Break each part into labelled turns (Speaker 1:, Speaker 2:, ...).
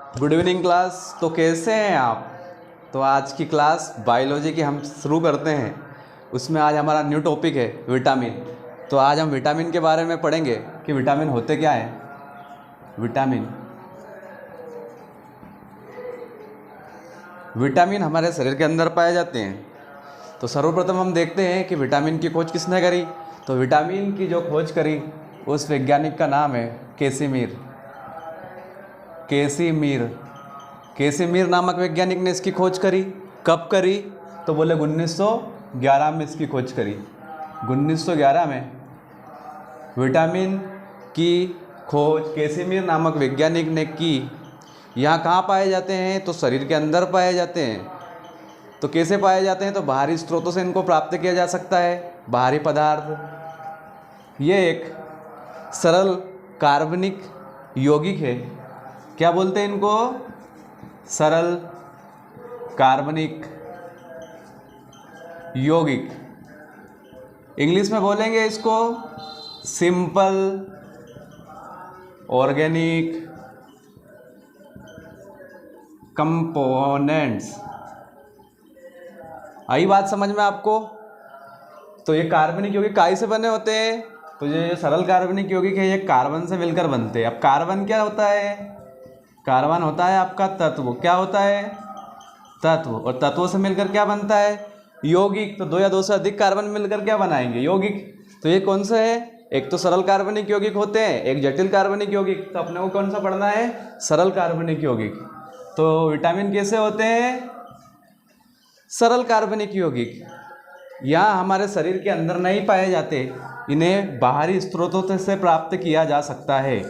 Speaker 1: Good evening class. तो कैसे हैं आप? तो आज की क्लास बायोलॉजी की हम शुरू करते हैं। उसमें आज हमारा न्यू टॉपिक है विटामिन। तो आज हम विटामिन के बारे में पढ़ेंगे कि विटामिन होते क्या हैं। विटामिन हमारे शरीर के अंदर पाए जाते हैं। तो सर्वप्रथम हम देखते हैं कि विटामिन की खोज किसने करी। तो विटामिन की जो खोज करी उस वैज्ञानिक का नाम है कैसिमिर नामक वैज्ञानिक ने इसकी खोज करी। कब करी? तो बोले 1911 में इसकी खोज करी। 1911 में विटामिन की खोज कैसिमिर नामक वैज्ञानिक ने की। यहाँ कहाँ पाए जाते हैं? तो शरीर के अंदर पाए जाते हैं। तो कैसे पाए जाते हैं? तो बाहरी स्रोतों से इनको प्राप्त किया जा सकता है। बाहरी पदार्थ ये एक सरल कार्बनिक यौगिक है। क्या बोलते हैं इनको? सरल कार्बनिक यौगिक। इंग्लिश में बोलेंगे इसको सिंपल ऑर्गेनिक कंपोनेंट्स। आई बात समझ में आपको? तो ये कार्बनिक यौगिक काहे से बने होते हैं? तो ये सरल कार्बनिक यौगिक है, ये कार्बन से मिलकर बनते हैं। अब कार्बन क्या होता है? कार्बन होता है आपका तत्व। क्या होता है? तत्व। और तत्वों से मिलकर क्या बनता है? यौगिक। तो दो या दो से अधिक कार्बन मिलकर क्या बनाएंगे? यौगिक। तो ये कौन सा है? एक तो सरल कार्बनिक यौगिक होते हैं, एक जटिल कार्बनिक यौगिक। तो अपने को कौन सा पढ़ना है? सरल कार्बनिक यौगिक। तो विटामिन कैसे होते हैं? सरल कार्बनिक यौगिक। यहाँ हमारे शरीर के अंदर नहीं पाए जाते, इन्हें बाहरी स्रोतों से प्राप्त किया जा सकता है।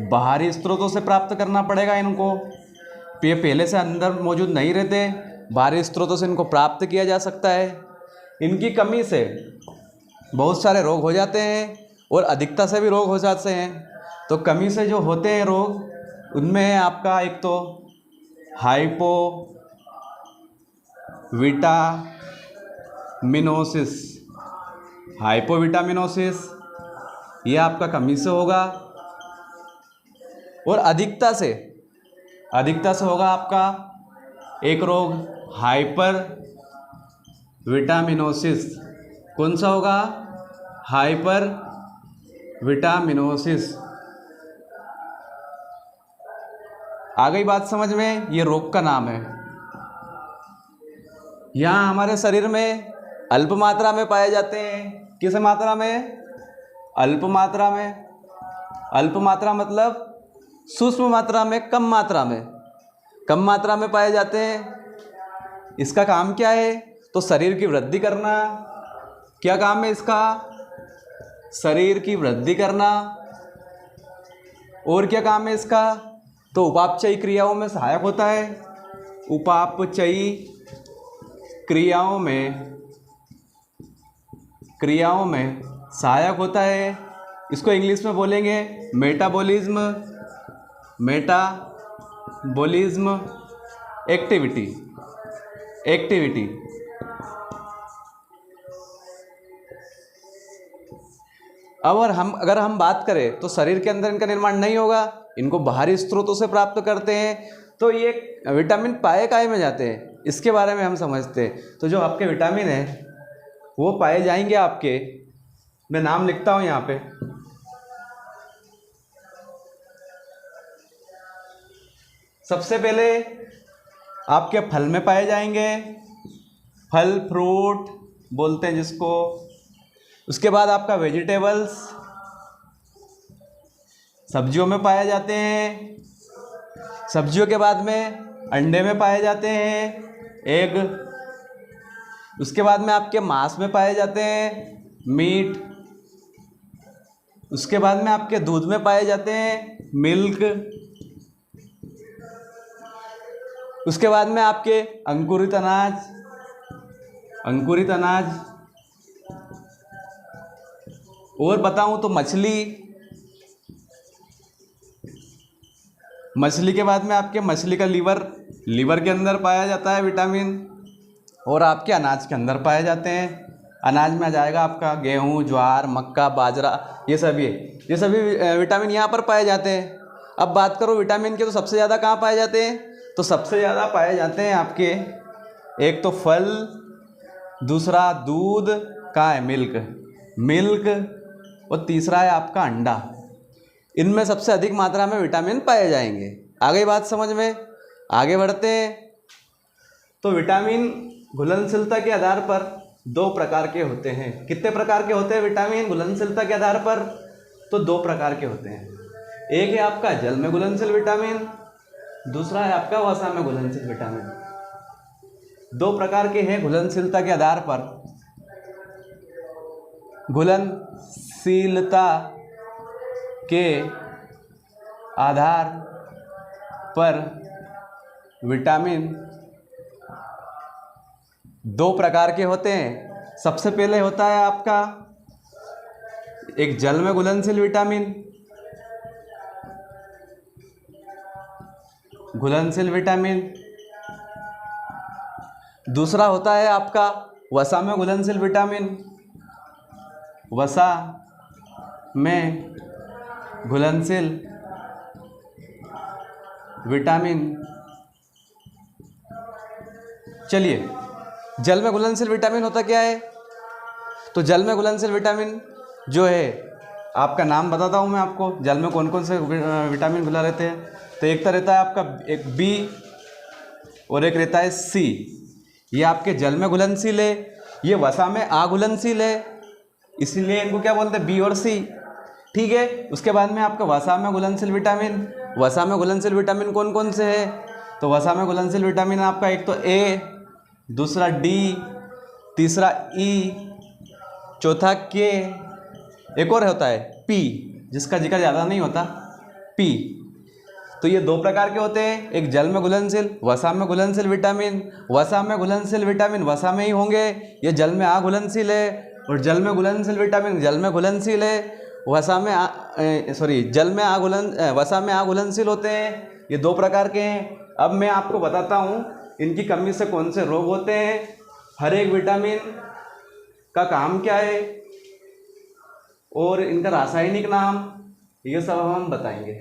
Speaker 1: बाहरी स्रोतों से प्राप्त करना पड़ेगा इनको। ये पहले से अंदर मौजूद नहीं रहते, बाहरी स्रोतों से इनको प्राप्त किया जा सकता है। इनकी कमी से बहुत सारे रोग हो जाते हैं और अधिकता से भी रोग हो जाते हैं। तो कमी से जो होते हैं रोग, उनमें है आपका एक तो हाइपोविटामिनोसिस, ये आपका कमी से होगा। और अधिकता से होगा आपका एक रोग हाइपर विटामिनोसिस। कौन सा होगा? Hyper vitaminosis. आ गई बात समझ में? ये रोग का नाम है। यहाँ हमारे शरीर में अल्प मात्रा में पाए जाते हैं। किस मात्रा में? अल्प मात्रा में। अल्प मात्रा मतलब सूक्ष्म मात्रा में, कम मात्रा में। कम मात्रा में पाए जाते हैं। इसका काम क्या है? तो शरीर की वृद्धि करना। क्या काम है इसका? शरीर की वृद्धि करना। और क्या काम है इसका? तो उपापचयी क्रियाओं में सहायक होता है। उपापचयी क्रियाओं में सहायक होता है। इसको इंग्लिश में बोलेंगे मेटाबॉलिज्म एक्टिविटी। अगर हम बात करें तो शरीर के अंदर इनका निर्माण नहीं होगा, इनको बाहरी स्रोतों से प्राप्त करते हैं। तो ये विटामिन पाए काहे में जाते हैं, इसके बारे में हम समझते हैं। तो जो आपके विटामिन है वो पाए जाएंगे आपके, मैं नाम लिखता हूँ यहाँ पे। सबसे पहले आपके फल में पाए जाएंगे, फल फ्रूट बोलते हैं जिसको। उसके बाद आपका वेजिटेबल्स, सब्जियों में पाए जाते हैं। सब्जियों के बाद में अंडे में पाए जाते हैं, एग। उसके बाद में आपके मांस में पाए जाते हैं, मीट। उसके बाद में आपके दूध में पाए जाते हैं, मिल्क। उसके बाद में आपके अंकुरित अनाज। और बताऊं तो मछली के बाद में आपके मछली का लीवर के अंदर पाया जाता है विटामिन। और आपके अनाज के अंदर पाए जाते हैं। अनाज में आ जाएगा आपका गेहूँ, ज्वार, मक्का, बाजरा, ये सभी विटामिन यहाँ पर पाए जाते हैं। अब बात करो विटामिन के, तो सबसे ज़्यादा कहाँ पाए जाते हैं? तो सबसे ज़्यादा पाए जाते हैं आपके, एक तो फल, दूसरा दूध, कहाँ है? मिल्क, और तीसरा है आपका अंडा। इनमें सबसे अधिक मात्रा में विटामिन पाए जाएंगे। आ गई बात समझ में? आगे बढ़ते हैं। तो विटामिन घुलनशीलता के आधार पर 2 प्रकार के होते हैं। कितने प्रकार के होते हैं विटामिन घुलनशीलता के आधार पर? तो 2 प्रकार के होते हैं। एक है आपका जल में घुलनशील विटामिन, दूसरा है आपका वसा में घुलनशील विटामिन। 2 प्रकार के हैं घुलनशीलता के आधार पर। घुलनशीलता के आधार पर विटामिन 2 प्रकार के होते हैं। सबसे पहले होता है आपका एक जल में घुलनशील विटामिन, दूसरा होता है आपका वसा में घुलनशील विटामिन, वसा में घुलनशील विटामिन। चलिए, जल में घुलनशील विटामिन होता क्या है? तो जल में घुलनशील विटामिन जो है, आपका नाम बताता हूँ मैं आपको, जल में कौन कौन से विटामिन घुला रहते हैं। तो एक तो रहता है आपका एक बी और एक रहता है सी। ये आपके जल में घुलनशील है, ये वसा में अघुलनशील है, इसीलिए इनको क्या बोलते हैं? बी और सी। ठीक है। उसके बाद में आपका वसा में घुलनशील विटामिन, वसा में घुलनशील विटामिन कौन कौन से है? तो वसा में घुलनशील विटामिन आपका एक तो ए, दूसरा डी, तीसरा ई, चौथा के, एक और होता है पी, जिसका जिक्र ज़्यादा नहीं होता, पी। तो ये 2 प्रकार के होते हैं, एक जल में घुलनशील, वसा में घुलनशील विटामिन। वसा में घुलनशील विटामिन वसा में ही होंगे, ये जल में अघुलनशील है, और जल में घुलनशील विटामिन जल में घुलनशील है, वसा में वसा में अघुलनशील होते हैं। ये 2 प्रकार के हैं। अब मैं आपको बताता हूँ इनकी कमी से कौन से रोग होते हैं, हर एक विटामिन का काम क्या है, और इनका रासायनिक नाम, ये सब हम बताएंगे।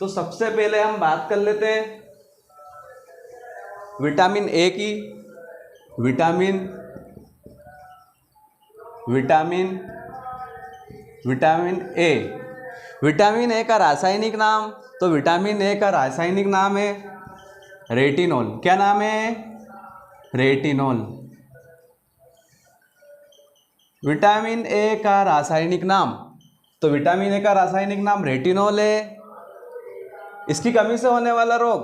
Speaker 1: तो सबसे पहले हम बात कर लेते हैं विटामिन ए की। Vitamin A. विटामिन ए का रासायनिक नाम, तो विटामिन ए का रासायनिक नाम है रेटिनॉल। क्या नाम है? रेटिनॉल। विटामिन ए का रासायनिक नाम, तो विटामिन ए का रासायनिक नाम रेटिनॉल है। इसकी कमी से होने वाला रोग,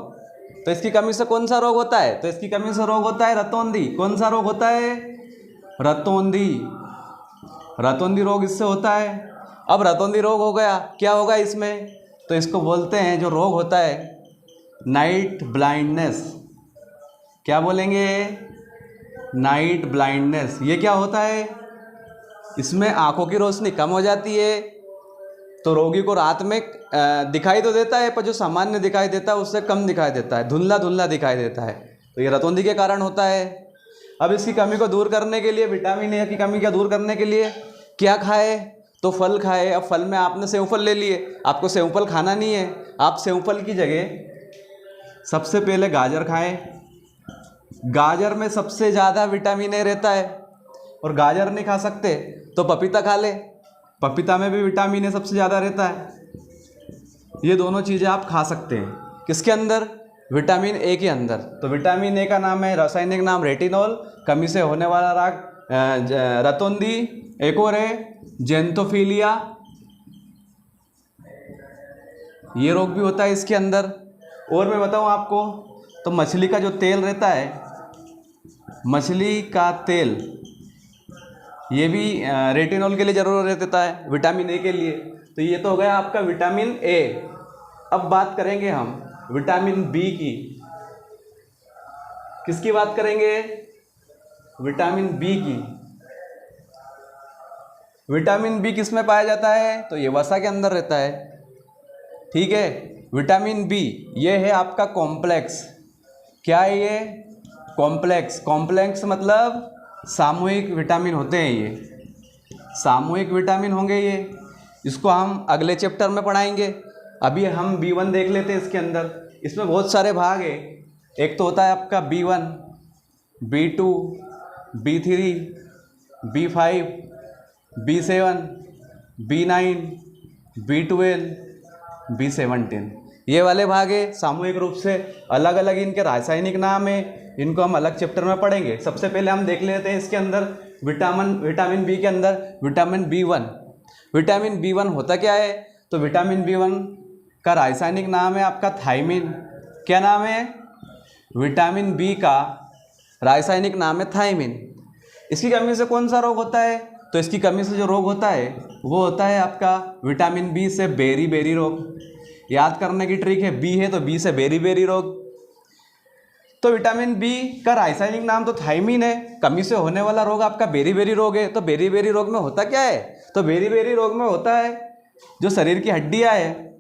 Speaker 1: तो इसकी कमी से कौन सा रोग होता है? तो इसकी कमी से रोग होता है रतौंधी। कौन सा रोग होता है? रतौंधी। रतौंधी रोग इससे होता है। अब रतौंधी रोग हो गया, क्या होगा इसमें? तो इसको बोलते हैं, जो रोग होता है, नाइट ब्लाइंडनेस। क्या बोलेंगे? Night blindness. ये क्या होता है? इसमें आंखों की रोशनी कम हो जाती है, तो रोगी को रात में दिखाई तो देता है, पर जो सामान्य दिखाई देता है उससे कम दिखाई देता है, धुंधला धुंधला दिखाई देता है। तो ये रतौंधी के कारण होता है। अब इसकी कमी को दूर करने के लिए, विटामिन ए की कमी को दूर करने के लिए क्या खाए? तो फल खाए। अब फल में आपने सेवफल ले लिए, आपको सेवफल खाना नहीं है, आप सेवफल की जगह सबसे पहले गाजर खाएं। गाजर में सबसे ज़्यादा विटामिन ए रहता है, और गाजर नहीं खा सकते तो पपीता खा ले, पपीता में भी विटामिन ए सबसे ज़्यादा रहता है। ये दोनों चीज़ें आप खा सकते हैं, किसके अंदर? विटामिन ए के अंदर। तो विटामिन ए का नाम है, रासायनिक नाम रेटिनॉल। कमी से होने वाला रोग रतौंधी। एक और है जेंथोफिलिया, ये रोग भी होता है इसके अंदर। और मैं बताऊं आपको, तो मछली का जो तेल रहता है, मछली का तेल, ये भी रेटिनॉल के लिए ज़रूरत रहता है, विटामिन ए के लिए। तो ये तो हो गया आपका विटामिन ए। अब बात करेंगे हम विटामिन बी की। किसकी बात करेंगे? विटामिन बी की। विटामिन बी किस में पाया जाता है? तो ये वसा के अंदर रहता है। ठीक है। विटामिन बी ये है आपका कॉम्प्लेक्स। क्या है ये? कॉम्प्लेक्स। कॉम्प्लेक्स मतलब सामूहिक विटामिन होते हैं, ये सामूहिक विटामिन होंगे ये। इसको हम अगले चैप्टर में पढ़ाएंगे। अभी हम B1 देख लेते हैं इसके अंदर। इसमें बहुत सारे भाग है। एक तो होता है आपका B1, B2, B3, B5, B7, B9, B12, B17, ये वाले भाग है। सामूहिक रूप से अलग अलग इनके रासायनिक नाम है, इनको हम अलग चैप्टर में पढ़ेंगे। सबसे पहले हम देख लेते हैं इसके अंदर विटामिन बी के अंदर विटामिन B1। विटामिन B1 होता क्या है? तो विटामिन B1 का रासायनिक नाम है आपका थायमिन। क्या नाम है? विटामिन बी का रासायनिक नाम है थायमिन। इसकी कमी से कौन सा रोग होता है? तो इसकी कमी से जो रोग होता है वो होता है आपका विटामिन बी से बेरी रोग। याद करने की ट्रिक है, बी है तो बी से बेरी रोग। तो विटामिन बी का रासायनिक नाम तो थायमिन है, कमी से होने वाला रोग आपका बेरी रोग है। तो बेरी रोग में होता क्या है? तो बेरी रोग में होता है जो शरीर की हड्डियां है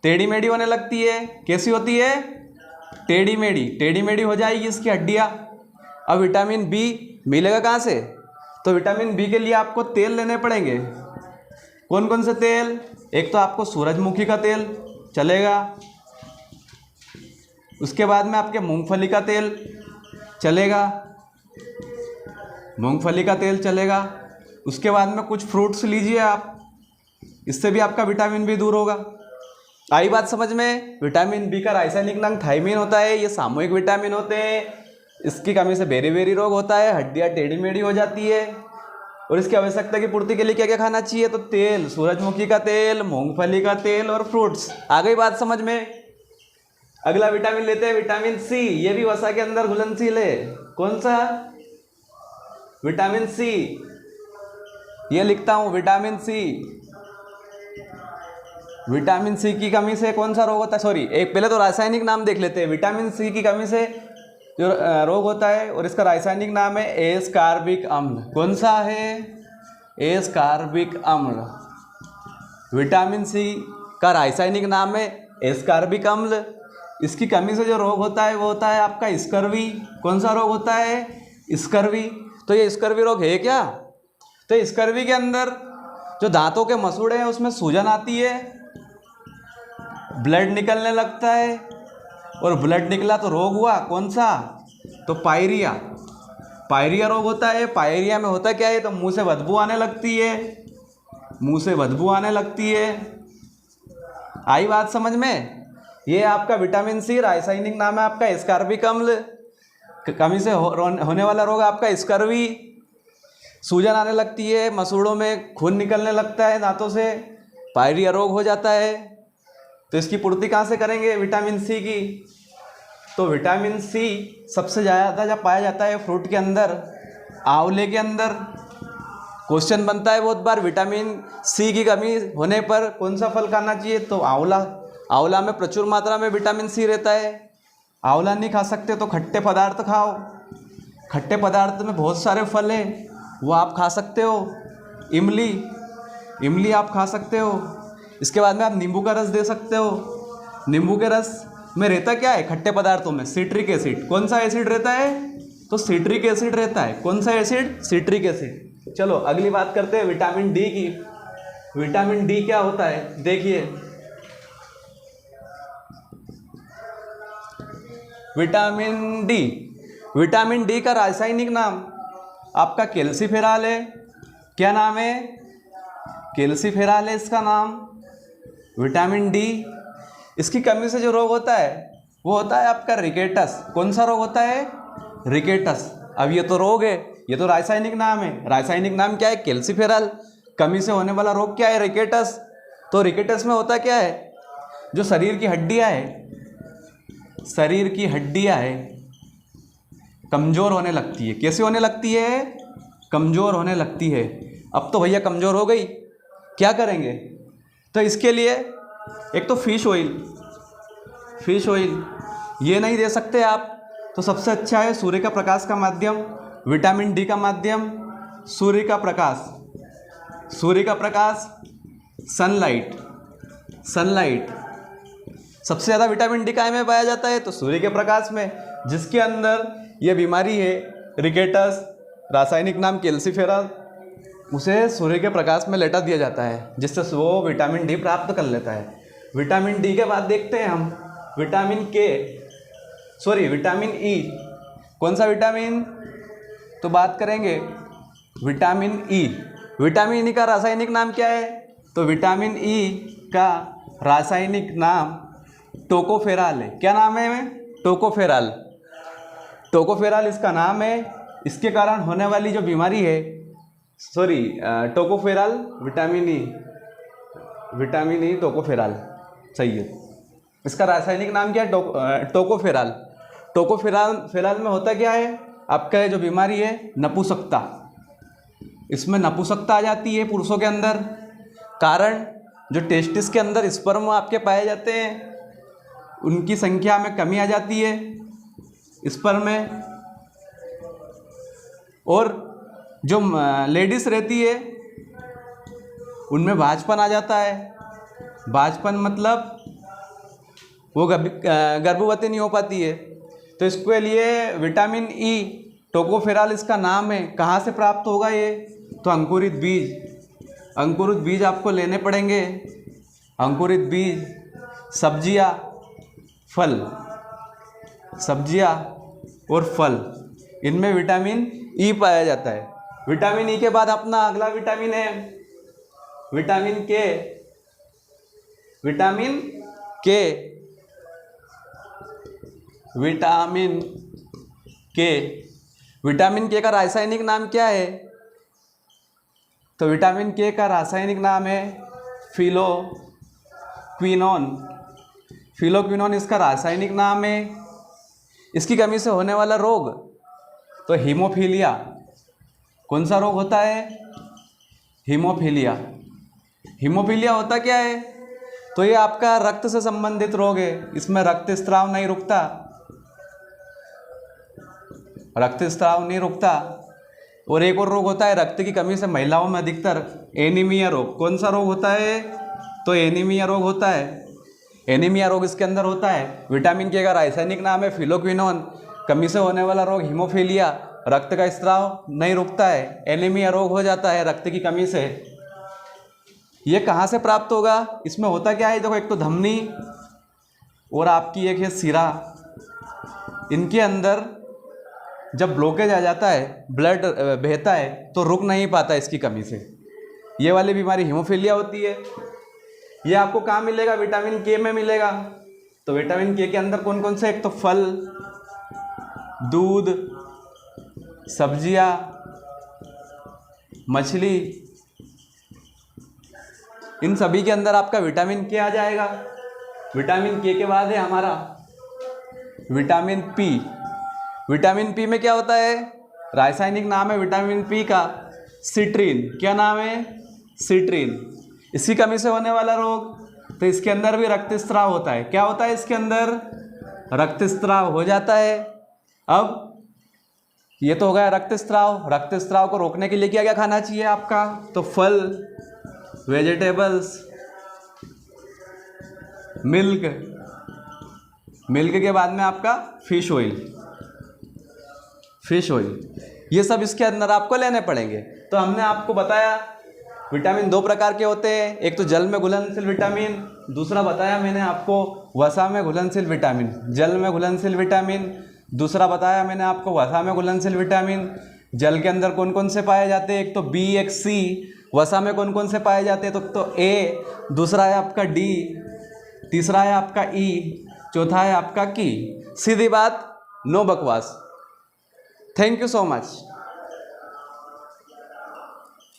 Speaker 1: टेढ़ी मेढ़ी होने लगती है। कैसी होती है? टेढ़ी मेढ़ी हो जाएगी इसकी हड्डियां। अब विटामिन बी मिलेगा कहाँ से? तो विटामिन बी के लिए आपको तेल लेने पड़ेंगे। कौन कौन से तेल? एक तो आपको सूरजमुखी का तेल चलेगा, उसके बाद में आपके मूंगफली का तेल चलेगा, उसके बाद में कुछ फ्रूट्स लीजिए आप, इससे भी आपका विटामिन बी दूर होगा। आई बात समझ में? विटामिन बी का रासायनिक नाम थायमिन होता है। ये सामूहिक विटामिन होते हैं। इसकी कमी से बेरी रोग होता है, हड्डियाँ टेढ़ी मेढ़ी हो जाती है। और इसकी आवश्यकता की पूर्ति के लिए क्या क्या खाना चाहिए? तो तेल, सूरजमुखी का तेल, मूंगफली का तेल और फ्रूट्स। आ गई बात समझ में? अगला विटामिन लेते हैं विटामिन सी। ये भी वसा के अंदर घुलनशील है। कौन सा? Vitamin C. ये लिखता हूं विटामिन सी। विटामिन सी की कमी से कौन सा रोग होता है? सॉरी, एक पहले तो रासायनिक नाम देख लेते हैं। विटामिन सी की कमी से जो रोग होता है और इसका रासायनिक नाम है एस्कॉर्बिक अम्ल। कौन सा है? एस्कॉर्बिक अम्ल। विटामिन सी का रासायनिक नाम है एस्कॉर्बिक अम्ल। इसकी कमी से जो रोग होता है वो होता है आपका स्कर्वी। कौन सा रोग होता है? स्कर्वी। तो ये स्कर्वी रोग है क्या? तो स्कर्वी के अंदर जो दांतों के मसूड़े हैं उसमें सूजन आती है, ब्लड निकलने लगता है, और ब्लड निकला तो रोग हुआ। कौन सा? तो पायरिया रोग होता है। पायरिया में होता क्या है? तो मुंह से बदबू आने लगती है। आई बात समझ में? ये आपका विटामिन सी रासायनिक नाम है आपका एस्कॉर्बिक अम्ल। कमी से होने वाला रोग आपका स्कर्वी। सूजन आने लगती है, मसूड़ों में खून निकलने लगता है दांतों से, पायरिया रोग हो जाता है। तो इसकी पूर्ति कहाँ से करेंगे विटामिन सी की? तो विटामिन सी सबसे ज़्यादा जब पाया जाता है फ्रूट के अंदर, आंवले के अंदर। क्वेश्चन बनता है बहुत बार, विटामिन सी की कमी होने पर कौन सा फल खाना चाहिए? तो आंवला में प्रचुर मात्रा में विटामिन सी रहता है। आंवला नहीं खा सकते तो खट्टे पदार्थ खाओ। खट्टे पदार्थ में बहुत सारे फल हैं, वो आप खा सकते हो। इमली आप खा सकते हो। इसके बाद में आप नींबू का रस दे सकते हो। नींबू के रस में रहता क्या है? खट्टे पदार्थों में सिट्रिक एसिड। कौन सा एसिड रहता है? तो सिट्रिक एसिड रहता है। कौन सा एसिड? Citric acid. चलो अगली बात करते हैं विटामिन डी की। विटामिन डी क्या होता है? देखिए, विटामिन डी का रासायनिक नाम आपका कैल्सीफेरॉल है। क्या नाम है? कैल्सीफेरॉल है इसका नाम। विटामिन डी, इसकी कमी से जो रोग होता है वो होता है आपका रिकेटस। कौन सा रोग होता है? रिकेटस। अब ये तो रोग है, ये तो रासायनिक नाम है। रासायनिक नाम क्या है? कैल्सीफेरॉल। कमी से होने वाला रोग क्या है? रिकेटस। तो रिकेटस में होता क्या है? जो शरीर की हड्डियां है कमज़ोर होने लगती है। कैसे होने लगती है? कमज़ोर होने लगती है। अब तो भैया कमज़ोर हो गई, क्या करेंगे? तो इसके लिए एक तो फिश ऑयल ये नहीं दे सकते आप, तो सबसे अच्छा है सूर्य का प्रकाश का माध्यम। विटामिन डी का माध्यम सूर्य का प्रकाश, सनलाइट। सबसे ज़्यादा विटामिन डी काय में पाया जाता है? तो सूर्य के प्रकाश में। जिसके अंदर ये बीमारी है रिकेटस, रासायनिक नाम कैल्सीफेरॉल, उसे सूर्य के प्रकाश में लेटा दिया जाता है, जिससे वो विटामिन डी प्राप्त कर लेता है। विटामिन डी के बाद देखते हैं हम विटामिन ई। कौन सा विटामिन? तो बात करेंगे विटामिन ई। विटामिन ई का रासायनिक नाम क्या है? तो विटामिन ई का रासायनिक नाम टोकोफेराल है। क्या नाम है? टोकोफेराल। टोकोफेराल इसका नाम है। इसके कारण होने वाली जो बीमारी है, टोकोफेराल विटामिन ई टोकोफेराल, सही है। इसका रासायनिक नाम क्या है? टोकोफेराल। टोकोफेराल में होता क्या है? आपका ये जो बीमारी है नपुंसकता, इसमें नपुंसकता आ जाती है पुरुषों के अंदर। कारण जो टेस्टिस के अंदर स्पर्म आपके पाए जाते हैं, उनकी संख्या में कमी आ जाती है स्पर्म में। और जो लेडीज रहती है उनमें भाजपन आ जाता है। भाजपन मतलब वो गर्भवती नहीं हो पाती है। तो इसके लिए विटामिन ई टोकोफेराल इसका नाम है। कहाँ से प्राप्त होगा ये? तो अंकुरित बीज आपको लेने पड़ेंगे। अंकुरित बीज, सब्जियाँ और फल, इनमें विटामिन ई पाया जाता है। विटामिन ई के बाद अपना अगला विटामिन है विटामिन के। विटामिन के का रासायनिक नाम क्या है? तो विटामिन के का रासायनिक नाम है फिलोक्विनोन इसका रासायनिक नाम है। इसकी कमी से होने वाला रोग तो हीमोफीलिया। कौन सा रोग होता है? हीमोफीलिया होता क्या है? तो ये आपका रक्त से संबंधित रोग है। इसमें रक्तस्राव नहीं रुकता। और एक और रोग होता है रक्त की कमी से महिलाओं में अधिकतर एनीमिया रोग। कौन सा रोग होता है? तो एनीमिया रोग होता है। एनीमिया रोग इसके अंदर होता है। विटामिन के का रासायनिक नाम है फिलोक्विनोन। कमी से होने वाला रोग हीमोफीलिया, रक्त का स्राव नहीं रुकता है, एनीमिया रोग हो जाता है रक्त की कमी से। ये कहाँ से प्राप्त होगा? इसमें होता क्या है? देखो, एक तो धमनी और आपकी एक है सिरा, इनके अंदर जब ब्लॉकेज आ जाता है, ब्लड बहता है तो रुक नहीं पाता इसकी कमी से। ये वाली बीमारी हीमोफीलिया होती है। ये आपको कहाँ मिलेगा? विटामिन के में मिलेगा। तो विटामिन के के अंदर कौन कौन से? एक तो फल, दूध, सब्जियां, मछली, इन सभी के अंदर आपका विटामिन के आ जाएगा। विटामिन के बाद है हमारा विटामिन पी। विटामिन पी में क्या होता है? रासायनिक नाम है विटामिन पी का सिट्रीन। क्या नाम है? सिट्रीन। इसकी कमी से होने वाला रोग तो इसके अंदर भी रक्तस्राव होता है। क्या होता है इसके अंदर? रक्तस्राव हो जाता है। अब ये तो हो गया रक्तस्राव। रक्तस्राव को रोकने के लिए क्या क्या खाना चाहिए आपका? तो फल, वेजिटेबल्स, मिल्क के बाद में आपका फिश ऑयल, ये सब इसके अंदर आपको लेने पड़ेंगे। तो हमने आपको बताया विटामिन दो प्रकार के होते हैं। एक तो जल में घुलनशील विटामिन, दूसरा बताया मैंने आपको वसा में घुलनशील विटामिन, जल में घुलनशील विटामिन। दूसरा बताया मैंने आपको वसा में घुलनशील विटामिन। जल के अंदर कौन कौन से पाए जाते हैं? एक तो बी, एक सी। वसा में कौन कौन से पाए जाते हैं? तो ए, दूसरा है आपका डी, तीसरा है आपका ई, चौथा है आपका की। सीधी बात, नो बकवास। Thank you so much.